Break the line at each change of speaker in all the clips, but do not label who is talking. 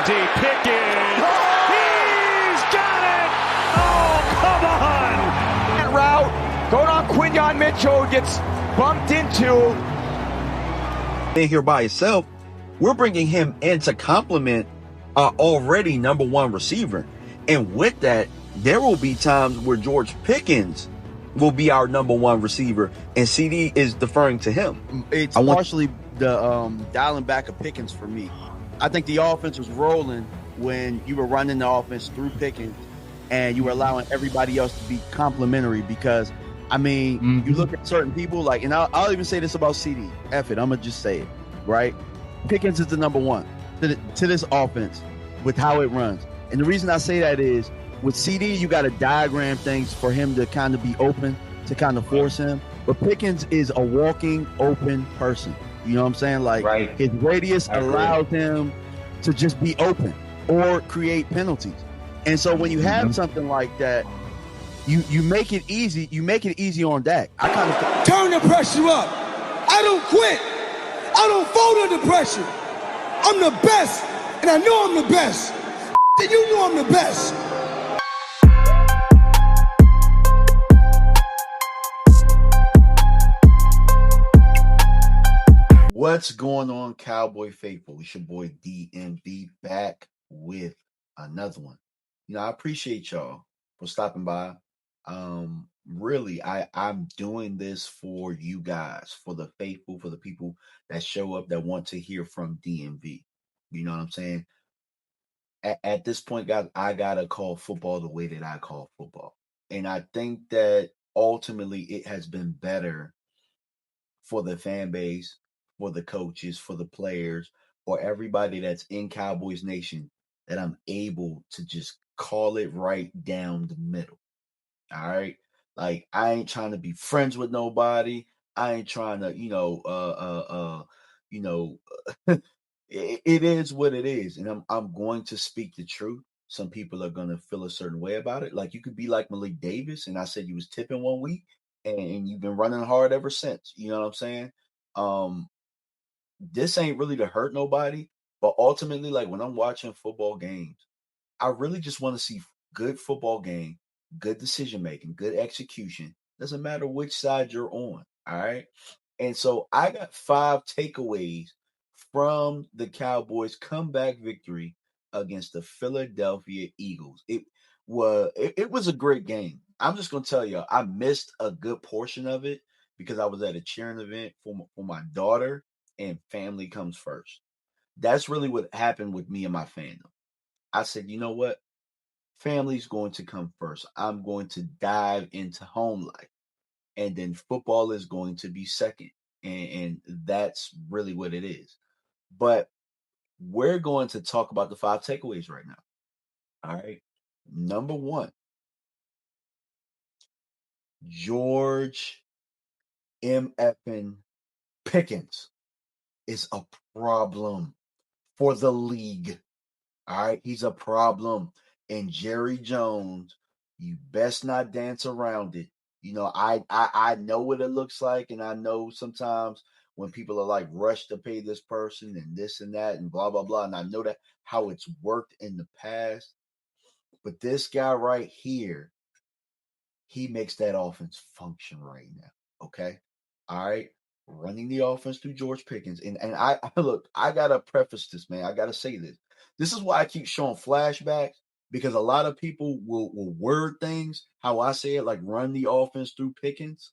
deep. Pickens. He's got it. Oh, come on.
And route going on Quinyon Mitchell gets bumped into.
In here by himself, we're bringing him in to complement our already number one receiver. And with that, there will be times where George Pickens will be our number one receiver and CeeDee is deferring to him.
It's partially the dialing back of Pickens for me. I think the offense was rolling when you were running the offense through Pickens and you were allowing everybody else to be complimentary because, I mean, you look at certain people like, and I'll even say this about CeeDee. F it, I'm going to just say it, right? Pickens is the number one to this offense with how it runs. And the reason I say that is with CeeDee, you got to diagram things for him to kind of be open, to kind of force him. But Pickens is a walking open person. You know what I'm saying? Like his radius allows him to just be open or create penalties. And so when you have something like that, you make it easy. You make it easy on Dak. I kind of
turn the pressure up. I don't quit. I don't fold under pressure. I'm the best, and I know I'm the best. And you know I'm the best.
What's going on, Cowboy faithful? It's your boy DMV back with another one. You know, I appreciate y'all for stopping by. Really, I'm doing this for you guys, for the faithful, for the people that show up that want to hear from DMV. You know what I'm saying? At this point, guys, I gotta call football the way that I call football. And I think that ultimately it has been better for the fan base, for the coaches, for the players, or everybody that's in Cowboys Nation, that I'm able to just call it right down the middle. All right. Like, I ain't trying to be friends with nobody. I ain't trying to, it is what it is. And I'm going to speak the truth. Some people are going to feel a certain way about it. Like, you could be like Malik Davis, and I said you was tipping one week, and you've been running hard ever since. You know what I'm saying? This ain't really to hurt nobody, but ultimately, like, when I'm watching football games, I really just want to see good football game, good decision making, good execution. Doesn't matter which side you're on. All right. And so I got 5 takeaways from the Cowboys' comeback victory against the Philadelphia Eagles. It was a great game. I'm just gonna tell you, I missed a good portion of it because I was at a cheering event for my daughter, and family comes first. That's really what happened with me and my fandom. I said, you know what? Family's going to come first. I'm going to dive into home life. And then football is going to be second. And that's really what it is. But we're going to talk about the 5 takeaways right now. All right. Number 1, George M. Effin Pickens is a problem for the league. All right. He's a problem. And Jerry Jones, you best not dance around it. You know, I know what it looks like, and I know sometimes when people are like rush to pay this person and this and that and blah blah blah, and I know that how it's worked in the past. But this guy right here, he makes that offense function right now. Okay, all right, running the offense through George Pickens, and I look, I gotta preface this, man. I gotta say this. This is why I keep showing flashbacks, because a lot of people will word things how I say it, like run the offense through Pickens,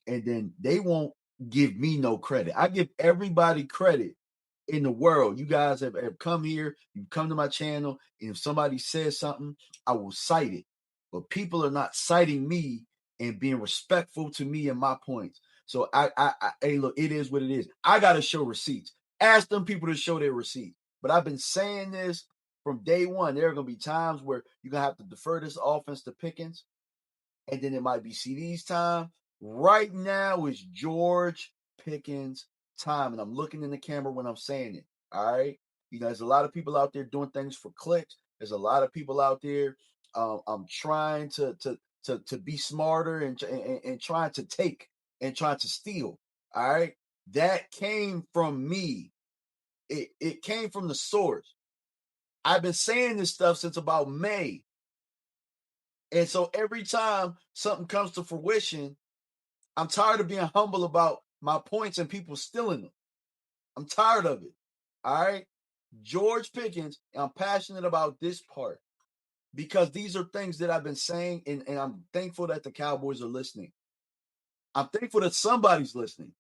and then they won't give me no credit. I give everybody credit in the world. You guys have come here, you come to my channel, and if somebody says something, I will cite it. But people are not citing me and being respectful to me and my points. So hey, look, it is what it is. I got to show receipts. Ask them people to show their receipts. But I've been saying this from day one. There are going to be times where you're going to have to defer this offense to Pickens, and then it might be CeeDee's time. Right now is George Pickens' time, and I'm looking in the camera when I'm saying it. All right, you know, there's a lot of people out there doing things for clicks. There's a lot of people out there. I'm trying to be smarter and trying to take and trying to steal. All right, that came from me. It came from the source. I've been saying this stuff since about May. And so every time something comes to fruition, I'm tired of being humble about my points and people stealing them. I'm tired of it. All right. George Pickens, I'm passionate about this part because these are things that I've been saying, and I'm thankful that the Cowboys are listening. I'm thankful that somebody's listening.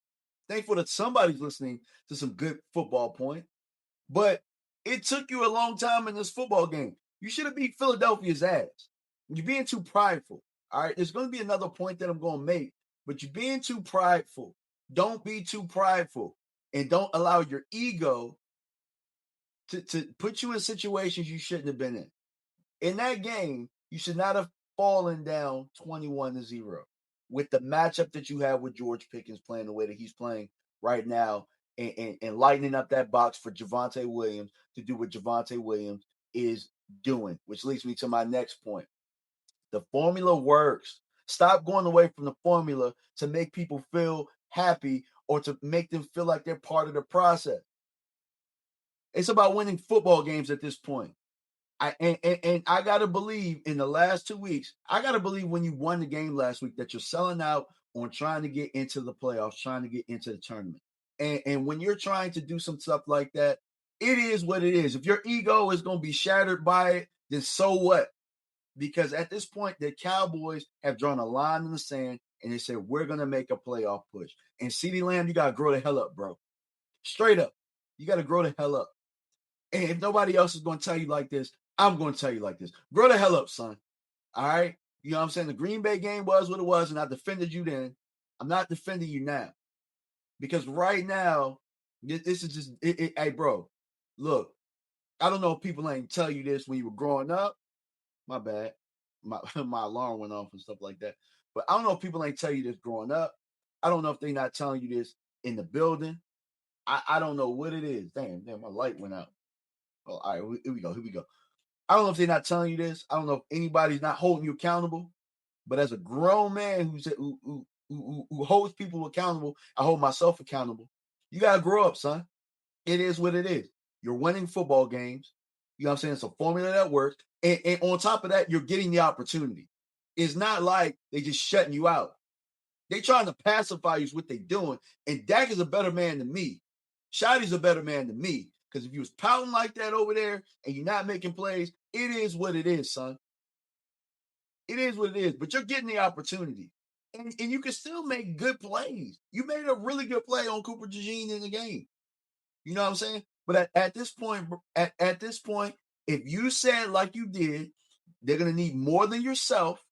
Thankful that somebody's listening to some good football point. But it took you a long time in this football game. You should have beat Philadelphia's ass. You're being too prideful. All right. There's going to be another point that I'm going to make, but you're being too prideful. Don't be too prideful. And don't allow your ego to put you in situations you shouldn't have been in. In that game, you should not have fallen down 21-0 with the matchup that you have with George Pickens playing the way that he's playing right now and lightening up that box for Javonte Williams to do what Javonte Williams is doing, which leads me to my next point. The formula works. Stop going away from the formula to make people feel happy or to make them feel like they're part of the process. It's about winning football games at this point. And I gotta believe in the last 2 weeks, I gotta believe when you won the game last week that you're selling out on trying to get into the playoffs, trying to get into the tournament. And when you're trying to do some stuff like that, it is what it is. If your ego is gonna be shattered by it, then so what? Because at this point, the Cowboys have drawn a line in the sand and they said, we're gonna make a playoff push. And CeeDee Lamb, you gotta grow the hell up, bro. Straight up. You gotta grow the hell up. And if nobody else is going to tell you like this, I'm going to tell you like this. Grow the hell up, son. All right? You know what I'm saying? The Green Bay game was what it was, and I defended you then. I'm not defending you now. Because right now, this is just, hey, bro, look, I don't know if people ain't tell you this when you were growing up. My bad. My alarm went off and stuff like that. But I don't know if people ain't tell you this growing up. I don't know if they're not telling you this in the building. I don't know what it is. Damn, my light went out. Oh, all right, here we go. I don't know if they're not telling you this. I don't know if anybody's not holding you accountable. But as a grown man who holds people accountable, I hold myself accountable. You got to grow up, son. It is what it is. You're winning football games. You know what I'm saying? It's a formula that works. And on top of that, you're getting the opportunity. It's not like they just shutting you out. They trying to pacify you is what they doing. And Dak is a better man than me. Shotty's a better man than me. Because if you was pouting like that over there and you're not making plays, it is what it is, son. It is what it is. But you're getting the opportunity. And you can still make good plays. You made a really good play on Cooper DeJean in the game. You know what I'm saying? But at this point, if you said like you did, they're going to need more than yourself.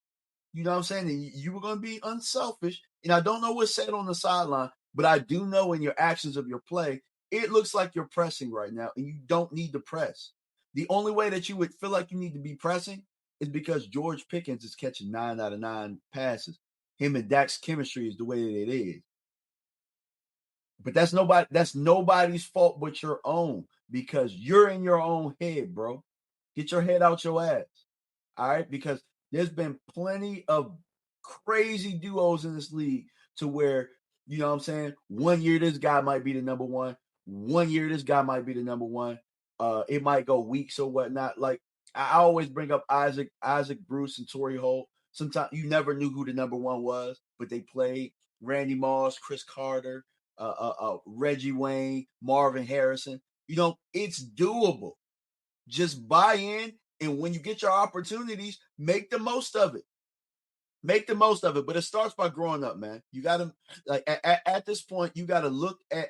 You know what I'm saying? And you were going to be unselfish. And I don't know what's said on the sideline, but I do know in your actions of your play, it looks like you're pressing right now, and you don't need to press. The only way that you would feel like you need to be pressing is because George Pickens is catching 9 out of 9 passes. Him and Dak's chemistry is the way that it is. But that's nobody's fault but your own, because you're in your own head, bro. Get your head out your ass. All right? Because there's been plenty of crazy duos in this league to where, you know what I'm saying, 1 year this guy might be the number one. 1 year this guy might be the number one. It might go weeks or whatnot. Like, I always bring up Isaac Bruce, and Torrey Holt. Sometimes you never knew who the number one was, but they played. Randy Moss, Chris Carter, Reggie Wayne, Marvin Harrison. You know, it's doable. Just buy in, and when you get your opportunities, make the most of it. Make the most of it. But it starts by growing up, man. You got to, like, at this point, you got to look at,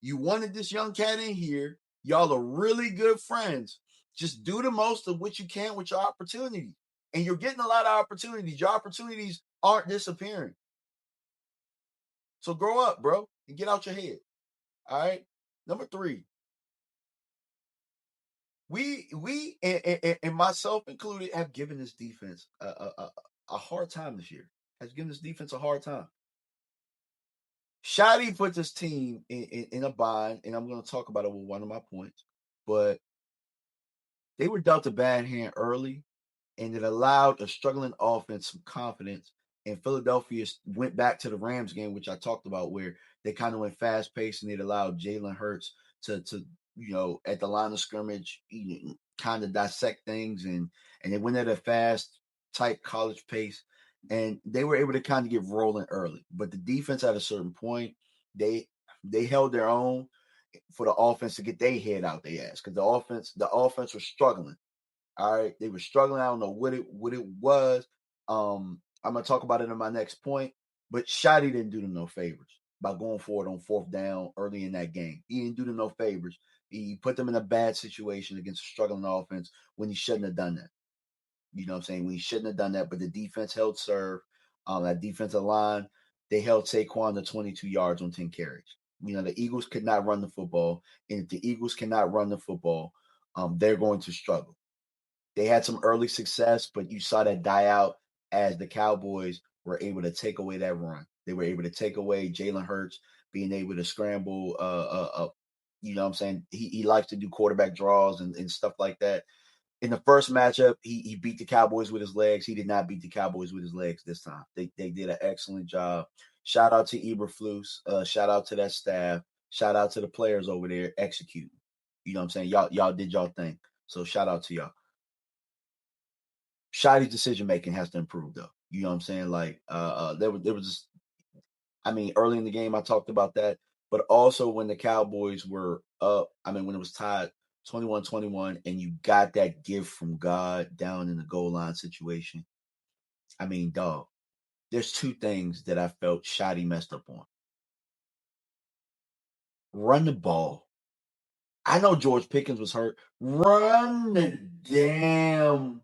you wanted this young cat in here. Y'all are really good friends. Just do the most of what you can with your opportunities. And you're getting a lot of opportunities. Your opportunities aren't disappearing. So grow up, bro, and get out your head. All right. Number 3. We and myself included have given this defense a hard time this year. Has given this defense a hard time. Shotty put this team in a bind, and I'm going to talk about it with one of my points. But they were dealt a bad hand early, and it allowed a struggling offense some confidence. And Philadelphia went back to the Rams game, which I talked about, where they kind of went fast-paced, and it allowed Jalen Hurts to at the line of scrimmage, kind of dissect things, and they went at a fast, tight college pace, and they were able to kind of get rolling early. But the defense at a certain point, they held their own for the offense to get their head out their ass, because the offense was struggling. All right, they were struggling. I don't know what it was. I'm gonna talk about it in my next point. But Shotty didn't do them no favors by going forward on fourth down early in that game. He didn't do them no favors. He put them in a bad situation against a struggling offense when he shouldn't have done that. You know what I'm saying? When he shouldn't have done that. But the defense held serve. That defensive line, they held Saquon to 22 yards on 10 carries. The Eagles could not run the football. And if the Eagles cannot run the football, they're going to struggle. They had some early success, but you saw that die out as the Cowboys were able to take away that run. They were able to take away Jalen Hurts being able to scramble. You know what I'm saying? He likes to do quarterback draws and stuff like that. In the first matchup, he beat the Cowboys with his legs. He did not beat the Cowboys with his legs this time. They did an excellent job. Shout out to Eberflus. Shout out to that staff. Shout out to the players over there executing. You know what I'm saying? Y'all did y'all thing. So shout out to y'all. Shotty's decision making has to improve, though. You know what I'm saying? Like, there was just, early in the game I talked about that, but also when the Cowboys were up, when it was tied 21-21, and you got that gift from God down in the goal line situation. Dog, there's two things that I felt Shotty messed up on. Run the ball. I know George Pickens was hurt. Run the damn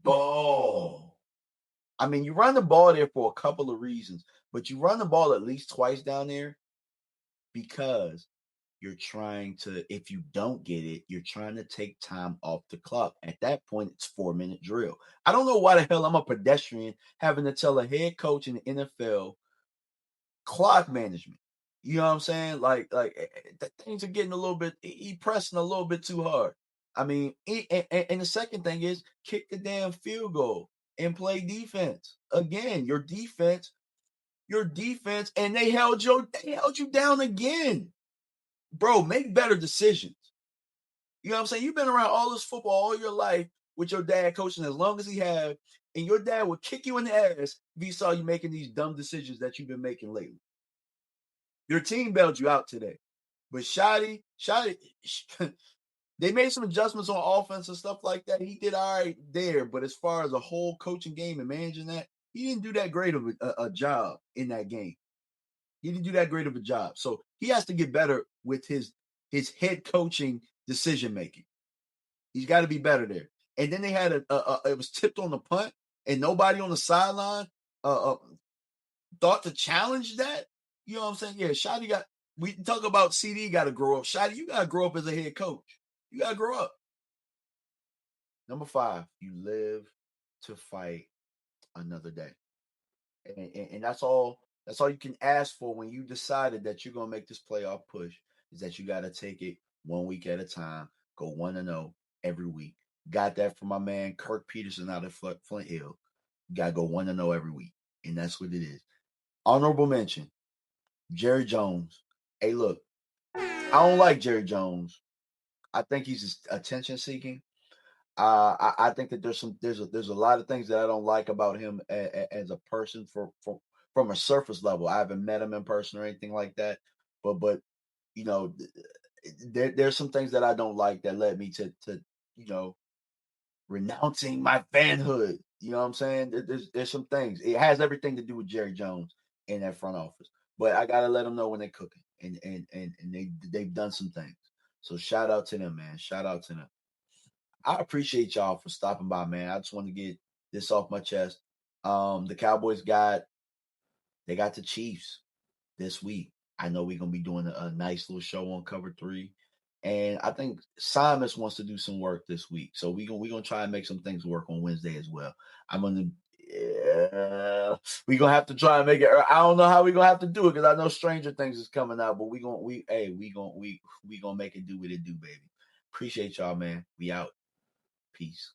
ball. You run the ball there for a couple of reasons, but you run the ball at least twice down there because you're trying to, if you don't get it, you're trying to take time off the clock. At that point, it's 4-minute drill. I don't know why the hell I'm a pedestrian having to tell a head coach in the NFL clock management. You know what I'm saying? Like things are getting a little bit, he pressing a little bit too hard. And the second thing is kick the damn field goal and play defense. Again, your defense, and they held you down again. Bro, make better decisions. You know what I'm saying? You've been around all this football all your life with your dad coaching as long as he have, and your dad would kick you in the ass if he saw you making these dumb decisions that you've been making lately. Your team bailed you out today. But Shotty, they made some adjustments on offense and stuff like that. He did all right there, but as far as a whole coaching game and managing that, he didn't do that great of a job in that game. He didn't do that great of a job. So he has to get better with his head coaching decision making. He's got to be better there. And then they had it was tipped on the punt, and nobody on the sideline thought to challenge that. You know what I'm saying? Yeah, Shotty we talk about CeeDee got to grow up. Shotty, you got to grow up as a head coach. You got to grow up. Number 5, you live to fight another day. And that's all you can ask for when you decided that you're going to make this playoff push, is that you got to take it 1 week at a time, go 1-0 every week. Got that from my man Kirk Peterson out of Flint Hill. You got to go 1-0 every week, and that's what it is. Honorable mention, Jerry Jones. Hey, look, I don't like Jerry Jones. I think he's attention seeking. I think that there's a lot of things that I don't like about him as a person from a surface level. I haven't met him in person or anything like that, but there's some things that I don't like that led me to renouncing my fanhood. You know what I'm saying? There's some things. It has everything to do with Jerry Jones in that front office, but I gotta let them know when they're cooking, and they've done some things. So shout out to them, man. Shout out to them. I appreciate y'all for stopping by, man. I just want to get this off my chest. The Cowboys got the Chiefs this week. I know we're gonna be doing a nice little show on Cover 3, and I think Simus wants to do some work this week, so we're gonna try and make some things work on Wednesday as well. We're gonna have to try and make it. I don't know how we're gonna have to do it because I know Stranger Things is coming out, but we gonna make it do what it do, baby. Appreciate y'all, man. We out. Peace.